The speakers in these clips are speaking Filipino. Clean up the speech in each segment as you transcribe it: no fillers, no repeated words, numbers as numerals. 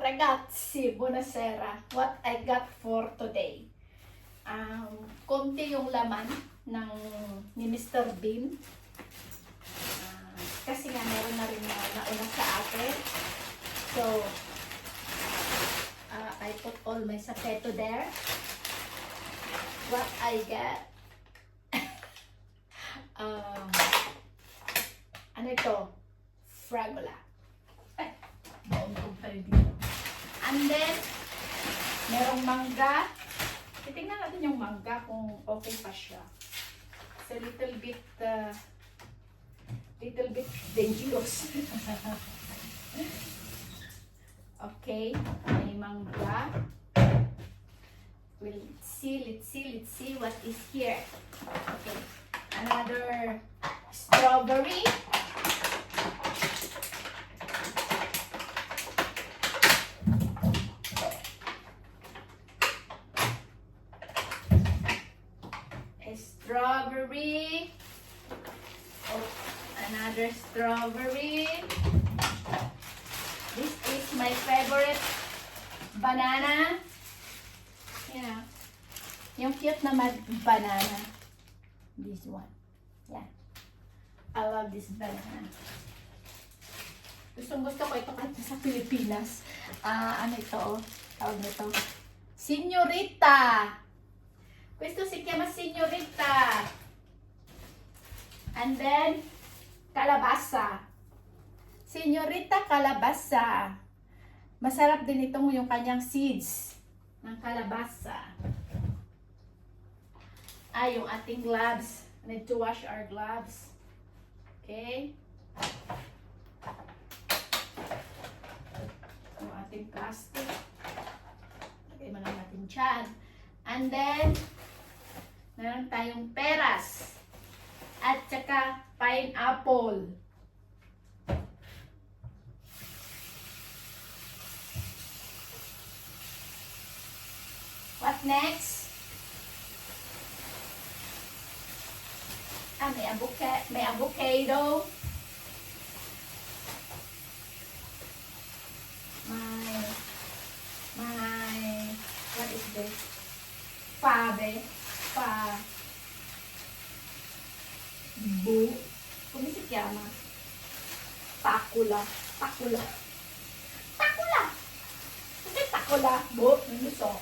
ragazzi, buonasera. What I got for today. Konti yung laman ng ni Mr. Bean. Kasi nga meron na rin nauna sa atin. So, I put all my sapeto there. What I get. Ano ito? Fragola. Maungkog tayo dito. And then, merong mangga. Titingnan natin yung mangga kung okay pa siya. It's a little bit dangerous. Okay, may mangga. Let's see what is here. Okay, another strawberry. Strawberry. Oh, another strawberry. This is my favorite banana. Yeah. Yung cute na banana. This one. Yeah. I love this banana. Gusto ko ito kahit sa Pilipinas. Ano ito? Tawag nito. Señorita. Questo si chiama Signorita. And then, kalabasa. Signorita kalabasa. Masarap din itong yung kanyang seeds ng kalabasa. Yung ating gloves. Need to wash our gloves. Okay? Yung ating plastic. Lagay mo lang natin dyan. And then, meron tayong peras at saka pineapple. What next? May avocado. What is this? Fave. Come si chiama? Pakula. Cos'è pakula? Non lo so.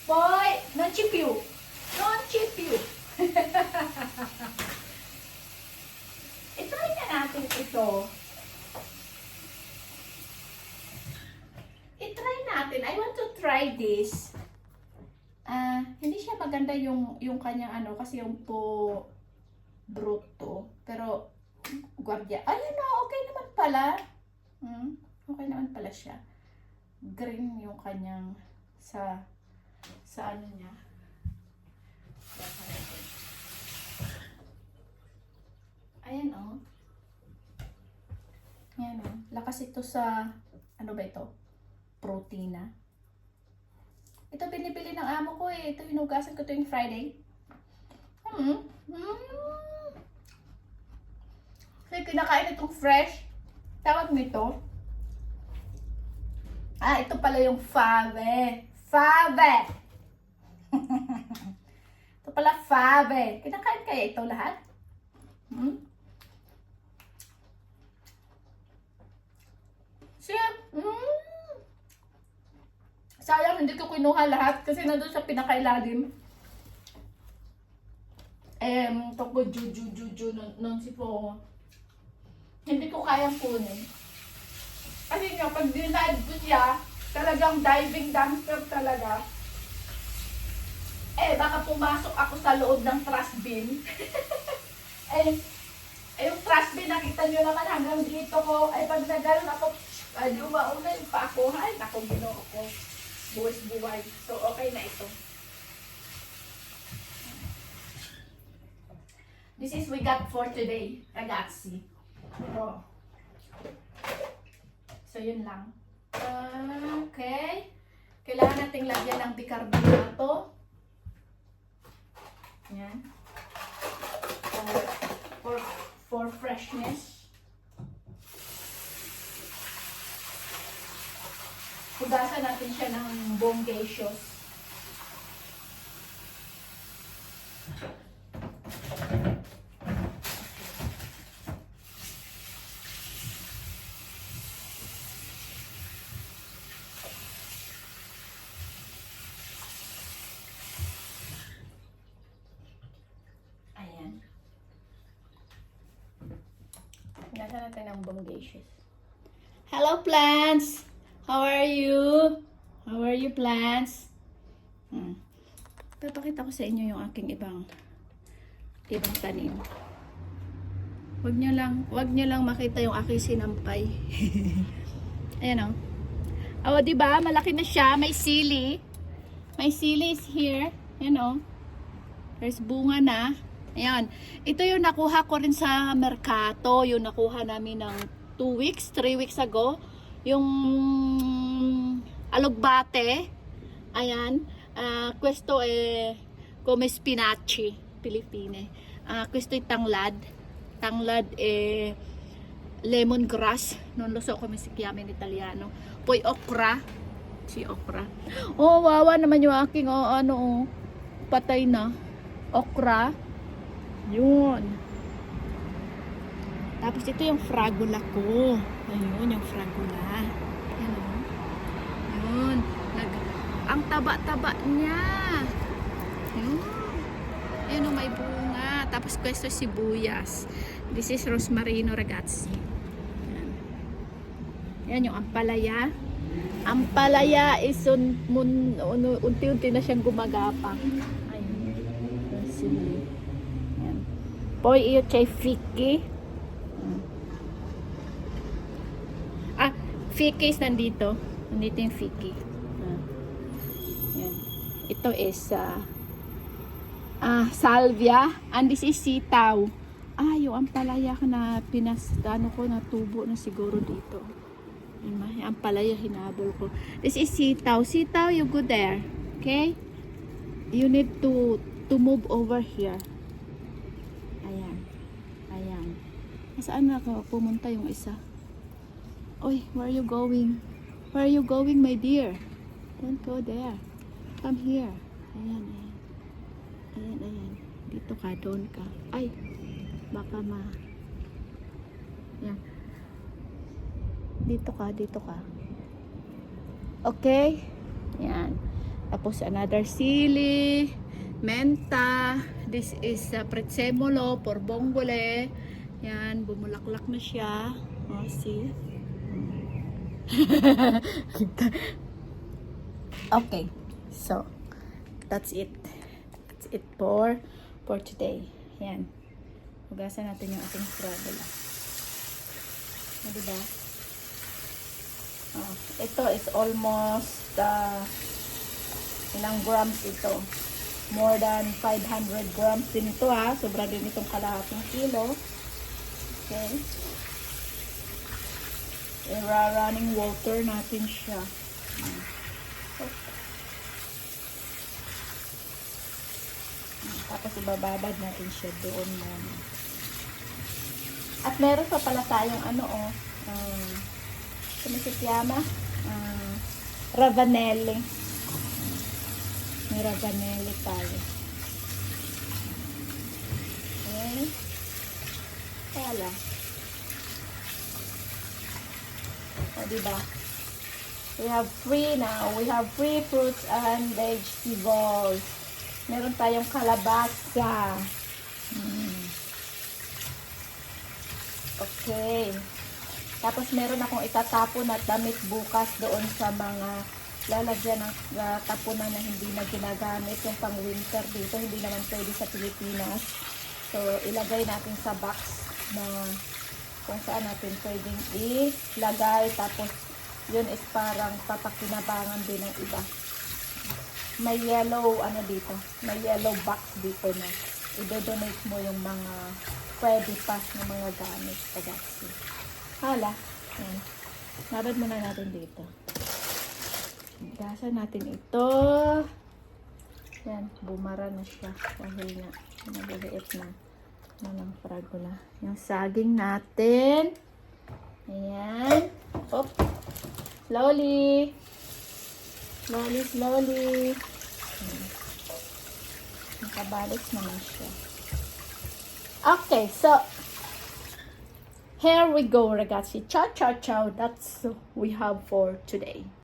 Poi, non ci più. I-try na natin ito. I want to try this. Hindi siya maganda yung kanyang kasi yung po bruto. Pero, guardia. Ayun na, okay naman pala. Okay naman pala siya. Green yung kanyang sa ano niya. Ayan o. Ayan o. Lakas ito sa, ano ba ito? Protina. Ito binibili ng amo ko eh. Ito hinugasan ko tuwing Friday. Kasi kinakain itong fresh. Tawag nito. Ito pala yung fave. Ito pala fave. Kinakain kaya ito lahat? Siya, sayang hindi ko kinuha lahat kasi nandun sa pinakailalim. Toko juju nun si po. Hindi ko kayang kunin. Kasi nga, pag dinive ko siya, talagang diving dumpster talaga. Baka pumasok ako sa loob ng trash bin. Yung trash bin, nakita nyo naman hanggang dito ko. Pag nagano'n ako, umauna yung pa ako. Naku, ginoo ko. Buwis-buway. So, okay na ito. This is we got for today, ragazzi. So, yun lang. Okay. Kailangan nating lagyan ng bicarbonato. Yan. For freshness. Hugasan natin siya ng bonggacious. Ayan. Hugasan natin ng bonggacious. Hello plants! How are you? How are you plants? Papakita ko sa inyo yung aking ibang tanim. Wag nyo lang makita yung aking sinampay. Ayan o. Oh, diba? Malaki na siya. May sili. May sili is here. Ayan o. There's bunga na. Ayan. Ito yung nakuha ko rin sa merkato. Yung nakuha namin ng 3 weeks ago. Yung alugbate. Ayan. Questo come spinaci. Pilipine. Questo tanglad. Tanglad lemongrass. Non lo so come si chiama in italiano. Poi okra. Si okra. Oh, wawa naman yung aking patay na. Okra. Yun. Tapos ito yung fragula ko. Ayun, yung fragula. Ayan o. Yun. Ang taba-taba niya. Yun. Ayan o, may bunga. Tapos questo sibuyas. This is rosmarino ragazzi. Ayan. Ayan yung ampalaya. Ampalaya is unti-unti na siyang gumagapang. Ayun. Yung sili. Ayan. Poi io c'è fiki. Fiki is nandito. Nandito yung fiki. Yan. Ito is salvia. And this is sitaw. Yung ampalaya na natubo na siguro dito. Yung ampalaya hinabol ko. This is sitaw. Sitaw, you go there. Okay? You need to move over here. Ayan. Ayan. Saan na ako pumunta yung isa? Oy, where are you going? Where are you going, my dear? Don't go there. Come here. Ayan, ayan. Ayan, ayan. Dito ka, doon ka. Ay, baka Ayan. Dito ka, dito ka. Okay? Ayan. Tapos another sili, menta. This is prezzemolo, porbongole. Ayan, bumulaklak na siya. Oh, see? Okay, so that's it for today. Yan, hugasan natin yung ating fragola. Diba? Ito is almost ilang grams ito, more than 500 grams din ito ha. Sobra din itong kalahating kilo. Okay, running water natin siya. Tapos ibababad natin siya doon muna. At meron pa pala tayong sumisipyama, ravanelli. May ravanelli tayo. Okay. Kala. O, diba? We have free now. We have free fruits and vegetables. Meron tayong kalabasa. Okay. Tapos meron akong itatapon at damit bukas doon sa mga lalagyan ng tapunan na hindi na ginagamit. Yung pang winter dito, hindi naman pwede sa Pilipinas. So, ilagay natin sa box na kung saan natin pwedeng ilagay. Tapos, yun is parang papakinabangan din ng iba. May yellow, dito. May yellow box dito na i-donate mo yung mga pwede pa ng mga gamit. Tagasi. Hala. Yan. Nabad muna natin dito. Gasan natin ito. Yan. Bumara na siya. Dahil na. Nabaliit na. Ng fragola. Yung saging natin. Ayan. Op. Slowly. Slowly, slowly. Nakabalot naman siya. Okay, so here we go, ragazzi. Ciao, ciao, ciao. That's we have for today.